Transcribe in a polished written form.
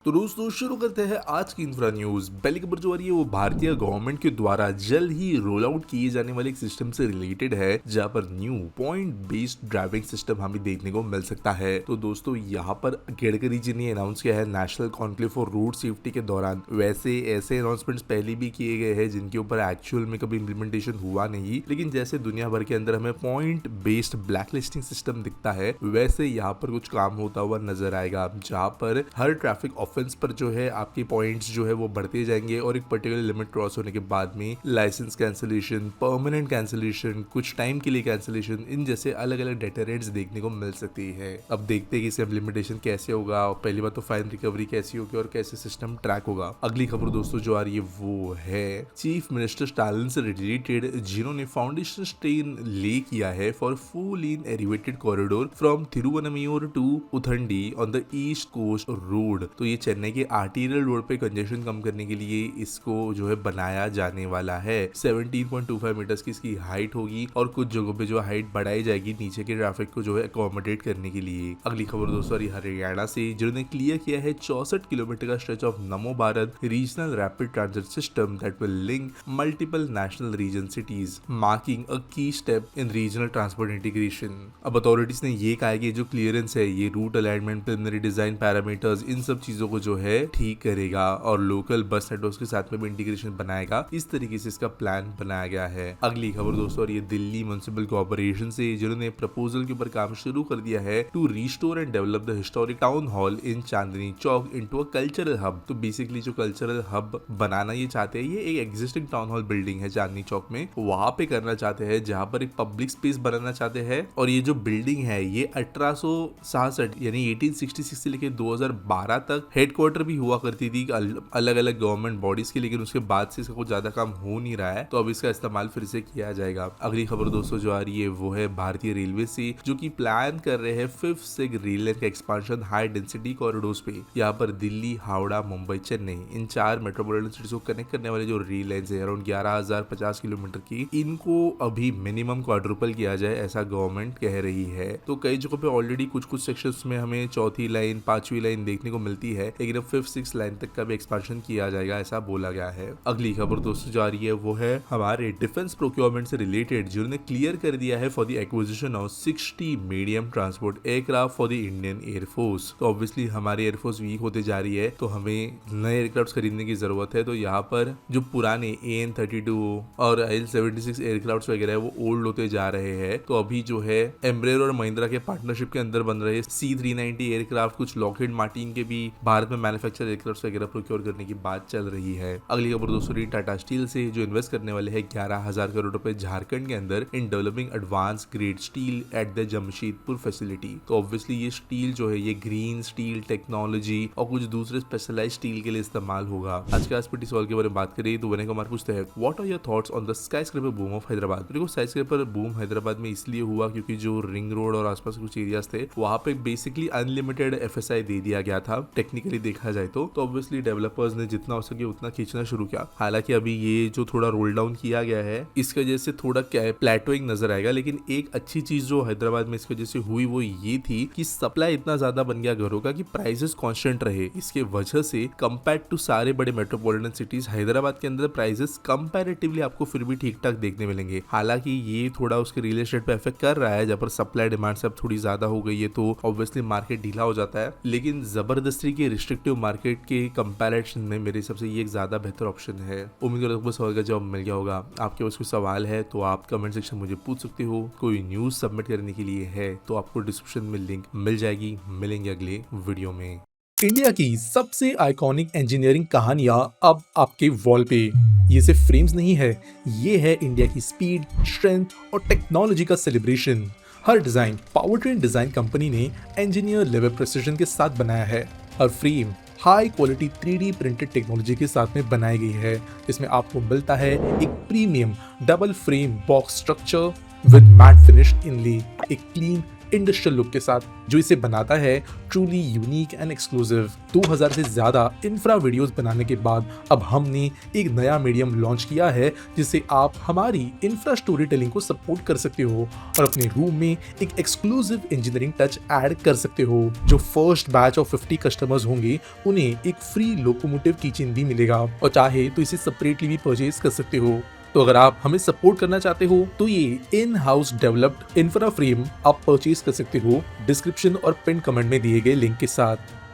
तो दोस्तों शुरू करते हैं आज की इंफ्रा न्यूज। पहली खबर जो आ रही है वो भारतीय गवर्नमेंट के द्वारा जल्द ही रोल आउट किए जाने वाले एक सिस्टम से रिलेटेड है, जहां पर new point based driving system हमें देखने को मिल सकता है। तो दोस्तों यहाँ पर गडकरी जी ने अनाउंस किया है national conclave for road safety के दौरान। वैसे ऐसे अनाउंसमेंट्स पहले भी किए गए हैं जिनके ऊपर एक्चुअल में कभी इम्प्लीमेंटेशन हुआ नहीं, लेकिन जैसे दुनिया भर के अंदर हमें point based black listing system दिखता है, वैसे यहाँ पर कुछ काम होता हुआ नजर आएगा, जहाँ पर हर ट्रैफिक ऑफेंस पर जो है आपके पॉइंट्स जो है वो बढ़ते जाएंगे और एक पर्टिकुलर लिमिट क्रॉस होने के बाद में लाइसेंस कैंसिलेशन, परमानेंट कैंसिलेशन, कुछ टाइम के लिए कैंसिलेशन, इन जैसे अलग अलग डेटरेंट्स देखने को मिल सकती है। अब देखते हैं कि इसका इम्प्लीमेंटेशन कैसे होगा। पहली बात तो फाइन रिकवरी कैसी होगी और कैसे सिस्टम ट्रैक होगा। अगली खबर दोस्तों जो आ रही है वो है चीफ मिनिस्टर स्टालिन से रिलेटेड, जिन्होंने फाउंडेशन स्टेन ले किया है for full in elevated corridor from Thiruvanmiyur to Uthandi on the east coast road. तो ये चेन्नई के आर्टीरियल रोड पे कंजेशन कम करने के लिए इसको जो है बनाया जाने वाला है। 17.25 मीटर्स की इसकी हाइट होगी और कुछ जगहों पे जो हाइट बढ़ाई जाएगी नीचे के ट्रैफिक को जो है अकोमोडेट करने के लिए। अगली खबर दोस्तों हरियाणा से, जिन्होंने क्लियर किया है 64 किलोमीटर का stretch of Namo Bharat regional rapid transit system that will link multiple national region cities, marking a key step in regional transport integration. अब अथॉरिटीज ने ये कहा कि जो क्लियरेंस है ये route alignment, preliminary design parameters, इन सब चीजों को जो है ठीक करेगा और लोकल बस नेटवर्क के साथ में भी इंटीग्रेशन बनाएगा। इस तरीके से इसका प्लान बनाया गया है। अगली खबर दोस्तों और ये दिल्ली म्युनिसिपल कॉर्पोरेशन से, जिन्होंने प्रपोजल के ऊपर काम शुरू कर दिया है to restore and develop the historic town hall in Chandni Chowk into a cultural hub. तो बेसिकली जो कल्चरल हब बनाना ये चाहते हैं, ये एक एग्जिस्टिंग टाउन हॉल बिल्डिंग है चांदनी चौक में, वहां पे करना चाहते हैं, जहां पर एक पब्लिक स्पेस बनाना चाहते हैं। और ये जो बिल्डिंग है ये 1866 यानी 1866 से लेकर 2012 तक हेडक्वार्टर भी हुआ करती थी अलग अलग गवर्नमेंट बॉडीज की, लेकिन उसके बाद से इसका कुछ ज्यादा काम हो नहीं रहा है, तो अब इसका इस्तेमाल फिर से किया जाएगा। अगली खबर दोस्तों जो आ रही है वो है भारतीय रेलवे से, जो कि प्लान कर रहे हैं 5th सिग रेल लाइन का एक्सपांशन हाई डेंसिटी कॉरिडोर्स पे। यहाँ पर दिल्ली, हावड़ा, मुंबई, चेन्नई, इन 4 मेट्रोपॉलिटन सिटीज को कनेक्ट करने वाले जो रेल लाइंस है अराउंड 11,050 किलोमीटर की, इनको अभी मिनिमम क्वाड्रुपल किया जाए ऐसा गवर्नमेंट कह रही है। तो कई जगहों पे ऑलरेडी कुछ कुछ सेक्शंस में हमें 4थी लाइन, 5वीं लाइन देखने को मिलती है, लेकिन अब 5th 6th लाइन तक का भी एक्सपांशन किया जाएगा ऐसा बोला गया है। अगली खबर दोस्तों जा रही है वो है हमारे डिफेंस प्रोक्योरमेंट से रिलेटेड, जिन्होंने क्लियर कर दिया है for the acquisition of 60 medium transport aircraft for the Indian air force. तो ऑब्वियसली हमारी एयरफोर्स वीक होते जा रही है, तो हमें नए एयरक्राफ्ट खरीदने की जरूरत है। तो यहाँ पर जो पुराने AN-32 और IL-76 एयरक्राफ्ट वगैरह है वो ओल्ड होते जा रहे हैं। तो अभी जो है एम्ब्रेयर और महिंद्रा के पार्टनरशिप के अंदर बन रहे C-390 एयरक्राफ्ट, कुछ लॉकहीड मार्टिन के भी भारत में मैन्युफैक्चर एयरक्राफ्ट वगैरह प्रोक्योर करने की बात चल रही है। अगली खबर दोस्तों टाटा स्टील से, जो इन्वेस्ट करने वाले हैं 11,000 करोड़ रुपए झारखंड के अंदर in developing advance grade steel at the Jamshedpur facility. तो ऑब्वियसली ये स्टील जो है ये ग्रीन स्टील टेक्नोलॉजी और कुछ दूसरे स्पेशलाइज्ड स्टील के लिए इस्तेमाल होगा। आज के आसपटी सवाल के बारे में बात करें तो विनय कुमार पूछते हैं what are your thoughts on the skyscraper boom of Hyderabad. देखो स्काईस्क्रैपर बूम हैदराबाद में इसलिए हुआ क्योंकि जो रिंग रोड और आसपास कुछ एरियाज थे वहां पे बेसिकली अनलिमिटेड FSI दे दिया गया था। टेक्निकली देखा जाए तो ऑब्वियसली डेवलपर्स ने जितना हो सके उतना खींचना शुरू किया। हालांकि अभी ये जो थोड़ा रोल डाउन किया गया है इसकी वजह से थोड़ा प्लेटोइंग नजर आएगा, लेकिन एक अच्छी चीज जो हैदराबाद में इसकी वजह से हुई वो ये थी कि सप्लाई इतना ज्यादा बन गया घरों का कि प्राइसेस कांस्टेंट रहे। इसके वजह से कंपेयर टू सारे बड़े मेट्रोपॉलिटन सिटीज हैदराबाद के अंदर प्राइसेस कंपैरेटिवली आपको फिर भी ठीक ठाक देखने मिलेंगे। हालांकि ये थोड़ा उसके रियल एस्टेट पे इफेक्ट कर रहा है, जहाँ पर सप्लाई डिमांड से अब थोड़ी ज्यादा हो गई है तो ऑब्वियसली मार्केट ढीला हो जाता है, लेकिन जबरदस्ती के रिस्ट्रिक्टिव मार्केट के कंपैरिजन में मेरे हिसाब से ये एक ज्यादा बेहतर ऑप्शन है। उम्मीद करता हूँ सवाल का जवाब मिल गया होगा। आपके पास कोई सवाल है तो आप कमेंट सेक्शन में मुझे पूछ सकते हो। कोई न्यूज सबमिट करने के लिए है तो आपको डिस्क्रिप्शन में लिंक मिल जाएगी। मिलेंगे अगले वीडियो में। इंडिया की सबसे आइकॉनिक इंजीनियरिंग कहानियां अब आपके वॉल पे। ये सिर्फ फ्रेम्स नहीं है, ये है इंडिया की स्पीड, स्ट्रेंथ और टेक्नोलॉजी का सेलिब्रेशन। हर डिजाइन पावरट्रेन डिजाइन कंपनी ने इंजीनियर लेवल प्रिसिजन के साथ बनाया है। हर frame high quality 3D printed technology के साथ में बनाई गई है। इसमें आपको मिलता है एक premium double frame box structure with matte finish inlay, एक क्लीन इंडस्ट्रियल लुक के साथ, जो इसे बनाता है ट्रूली यूनिक एंड एक्सक्लूसिव। 2000 से ज्यादा इंफ्रा वीडियोस बनाने के बाद अब हमने एक नया मीडियम लॉन्च किया है जिससे आप हमारी इंफ्रा स्टोरी टेलिंग को सपोर्ट कर सकते हो और अपने रूम में एक एक्सक्लूसिव इंजीनियरिंग टच ऐड कर सकते हो। जो फर्स्ट बैच ऑफ 50 कस्टमर्स होंगे उन्हें एक फ्री लोकोमोटिव किचन भी मिलेगा और चाहे तो इसे सेपरेटली भी परचेज कर सकते हो। तो अगर आप हमें सपोर्ट करना चाहते हो तो ये in house developed infra frame आप परचेज कर सकते हो डिस्क्रिप्शन और पिन कमेंट में दिए गए लिंक के साथ।